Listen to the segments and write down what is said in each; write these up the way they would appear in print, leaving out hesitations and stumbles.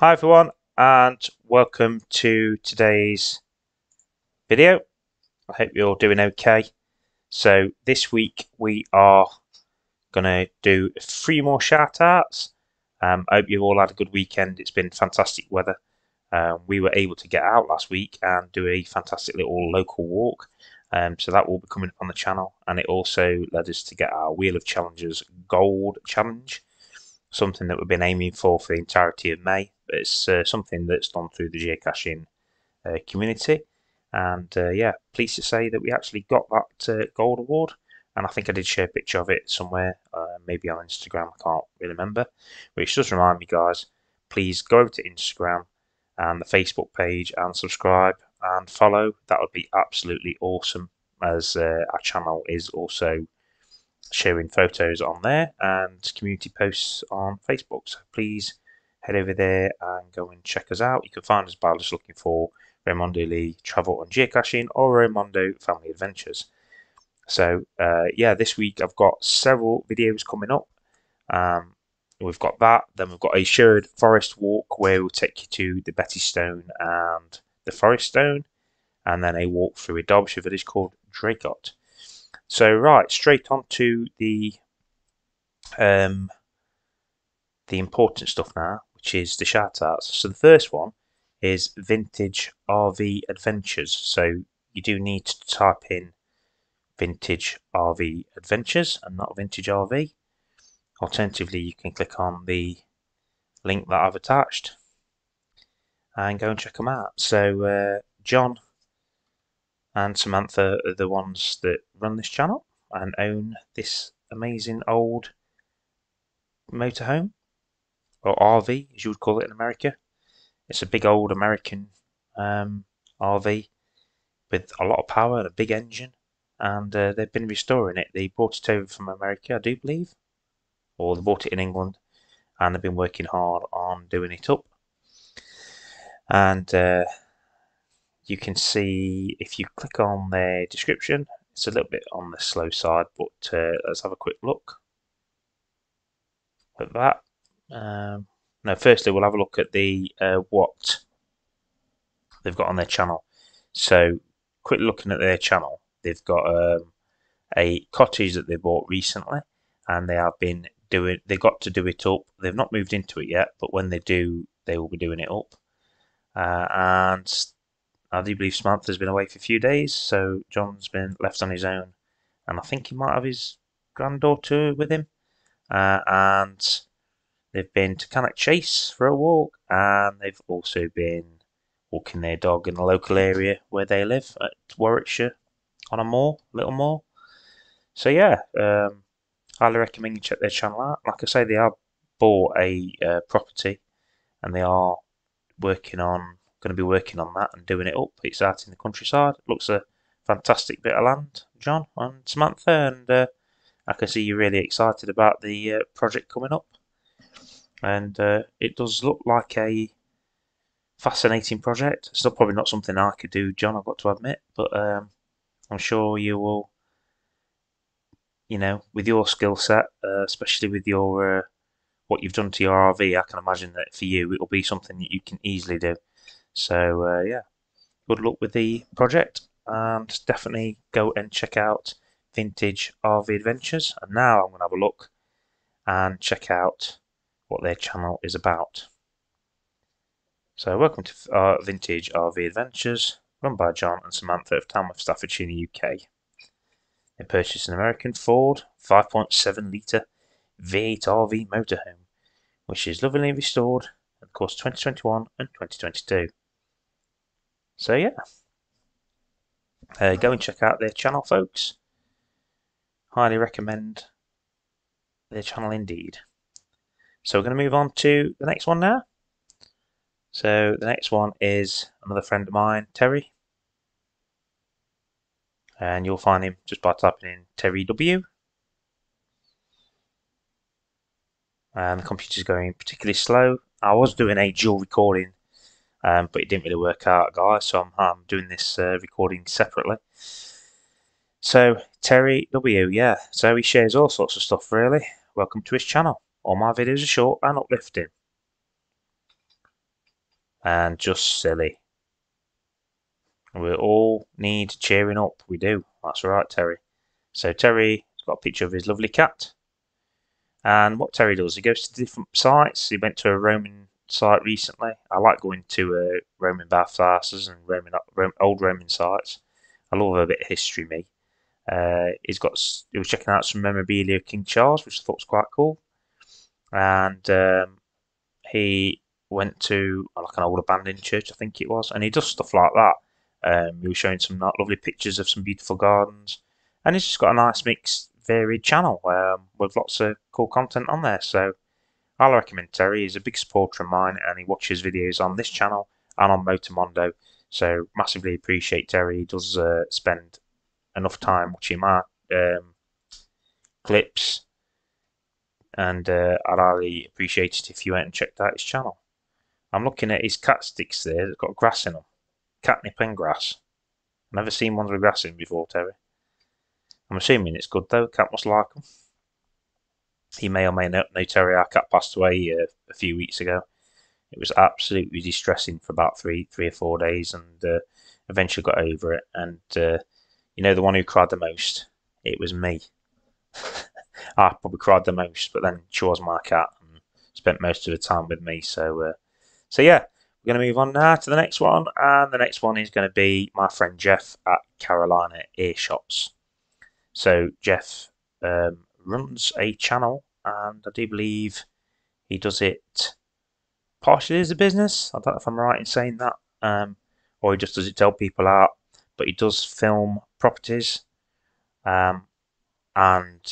Hi everyone, and welcome to today's video. I hope you're doing okay. So this week we are going to do 3 more shout outs. I hope you've all had a good weekend. It's been fantastic weather. We were able to get out last week and do a fantastic little local walk. So that will be coming up on the channel, and it also led us to get our Wheel of Challenges Gold Challenge. Something that we've been aiming for the entirety of May. But it's something that's done through the geocaching community, and yeah, pleased to say that we actually got that gold award. And I think I did share a picture of it somewhere, maybe on Instagram. I can't really remember, which does remind me, guys. Please go over to Instagram and the Facebook page and subscribe and follow. That would be absolutely awesome, as our channel is also sharing photos on there and community posts on Facebook. So please head over there and go and check us out. You can find us by just looking for Raymondo Lee Travel and Geocaching or Raymondo Family Adventures. So yeah, this week I've got several videos coming up. We've got that, then we've got a shared forest walk where we'll take you to the Betty Stone and the Forest Stone, and then a walk through a Derbyshire village called Draycott. So right, straight on to the important stuff now, which is the shoutouts. So the first one is Vintage RV Adventures. So you do need to type in Vintage RV Adventures and not Vintage RV. Alternatively, you can click on the link that I've attached and go and check them out. So John and Samantha are the ones that run this channel and own this amazing old motorhome, or RV as you would call it in America. It's a big old American RV with a lot of power and a big engine, and they've been restoring it. They brought it over from America, I do believe, or they bought it in England, and they've been working hard on doing it up. And you can see, if you click on their description, it's a little bit on the slow side, but let's have a quick look at that. No, firstly we'll have a look at the what they've got on their channel. So, quick looking at their channel, they've got a cottage that they bought recently, and they have been doing. They got to do it up. They've not moved into it yet, but when they do, they will be doing it up. And I do believe Samantha's been away for a few days, so John's been left on his own, and I think he might have his granddaughter with him. And they've been to Cannock Chase for a walk, and they've also been walking their dog in the local area where they live at Warwickshire on a little moor. So yeah, highly recommend you check their channel out. Like I say, they have bought a property, and they are going to be working on that and doing it up. It's out in the countryside. It looks a fantastic bit of land, John and Samantha, and I can see you're really excited about the project coming up. And it does look like a fascinating project. Still probably not something I could do, John, I've got to admit, but I'm sure you will, with your skill set, especially with your what you've done to your RV, I can imagine that for you it'll be something that you can easily do. So yeah, good luck with the project, and definitely go and check out Vintage RV Adventures. And now I'm going to have a look and check out what their channel is about. So welcome to Vintage RV Adventures, run by John and Samantha of Tamworth, Staffordshire in the UK. They purchased an American Ford 5.7 litre V8 RV motorhome, which is lovingly restored in the course of 2021 and 2022. So yeah, go and check out their channel, folks. Highly recommend their channel indeed. So we're going to move on to the next one now. So the next one is another friend of mine, Terry. And you'll find him just by typing in Terry W. And the computer's going particularly slow. I was doing a dual recording, but it didn't really work out, guys, so I'm doing this recording separately. So, Terry W, yeah, so he shares all sorts of stuff, really. Welcome to his channel. All my videos are short and uplifting. and just silly. We all need cheering up. We do. That's right, Terry. So Terry's got a picture of his lovely cat. And what Terry does, he goes to different sites. He went to a Roman site recently. I like going to Roman bathhouses and old Roman sites. I love a bit of history, me. He was checking out some memorabilia of King Charles, which I thought was quite cool. And he went to like an old abandoned church, I think it was, and he does stuff like that. He was showing some lovely pictures of some beautiful gardens, and he's just got a nice mixed, varied channel with lots of cool content on there. So I'll recommend Terry. He's a big supporter of mine, and he watches videos on this channel and on Motomondo. So massively appreciate Terry. He does spend enough time watching my clips, and I'd highly appreciate it if you went and checked out his channel. I'm looking at his cat sticks there. It's got grass in them, catnip and grass. Never seen ones with grass in before, Terry. I'm assuming it's good though. Cat must like them. He may or may not know Terry. Our cat passed away a few weeks ago. It was absolutely distressing for about three or 4 days, and eventually got over it. And you know, the one who cried the most, it was me. I probably cried the most, but then she was my cat and spent most of the time with me. So yeah, we're going to move on now to the next one, and the next one is going to be my friend Jeff at Carolina Earshots. So Jeff runs a channel, and I do believe he does it partially as a business. I don't know if I'm right in saying that, or he just does it to help people out. But he does film properties, and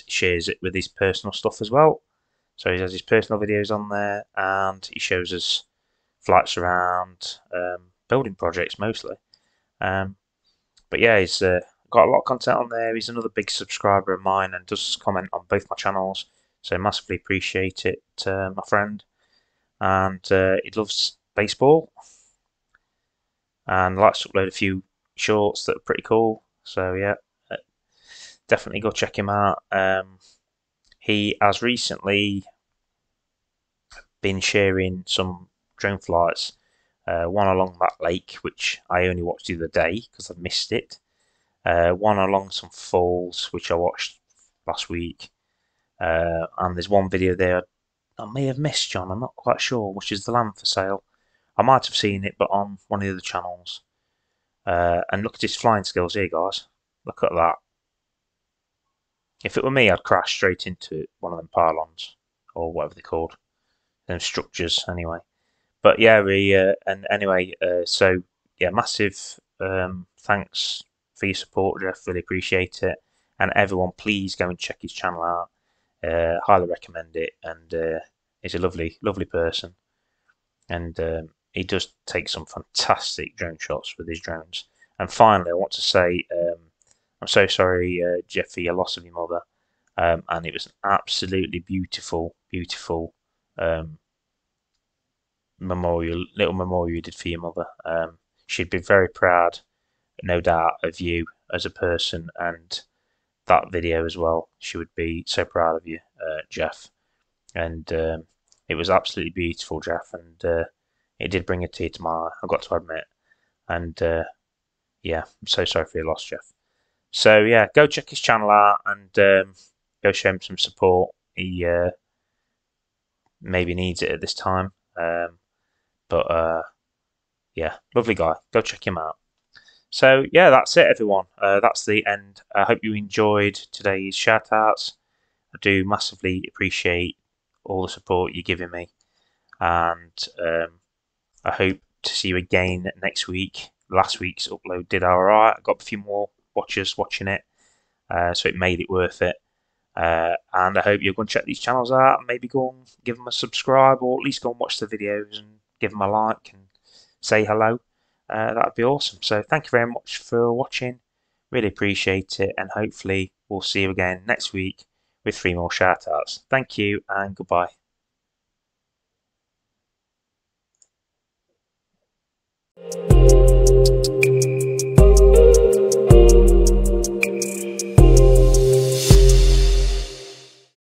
shares it with his personal stuff as well. So he has his personal videos on there, and he shows us flights around, building projects mostly. But yeah, he's got a lot of content on there. He's another big subscriber of mine and does comment on both my channels. So massively appreciate it, my friend. And he loves baseball and likes to upload a few shorts that are pretty cool. So yeah, definitely go check him out. He has recently been sharing some drone flights, one along that lake, which I only watched the other day because I missed it. One along some falls, which I watched last week. And there's one video there I may have missed, John, I'm not quite sure, which is the land for sale. I might have seen it, but on one of the other channels. And look at his flying skills here, guys. Look at that. If it were me, I'd crash straight into one of them pylons, or whatever they're called. Them structures, anyway. But yeah, so yeah, massive thanks for your support, Jeff. Really appreciate it. And everyone, please go and check his channel out. Highly recommend it. And he's a lovely, lovely person. And he does take some fantastic drone shots with his drones. And finally, I want to say I'm so sorry, Jeff, for your loss of your mother. And it was an absolutely beautiful, beautiful little memorial you did for your mother. She'd be very proud, no doubt, of you as a person, and that video as well. She would be so proud of you, Jeff. And it was absolutely beautiful, Jeff, and it did bring a tear to my eye, I've got to admit. And yeah, I'm so sorry for your loss, Jeff. So yeah, go check his channel out and go show him some support. He maybe needs it at this time. But yeah, lovely guy. Go check him out. So yeah, that's it, everyone. That's the end. I hope you enjoyed today's shoutouts. I do massively appreciate all the support you're giving me, and I hope to see you again next week. Last week's upload did alright. I got a few more watchers watching it, so it made it worth it. And I hope you're going to check these channels out and maybe go and give them a subscribe, or at least go and watch the videos and give them a like and say hello. That'd be awesome. So thank you very much for watching. Really appreciate it, and hopefully we'll see you again next week with 3 more shoutouts. Thank you and goodbye.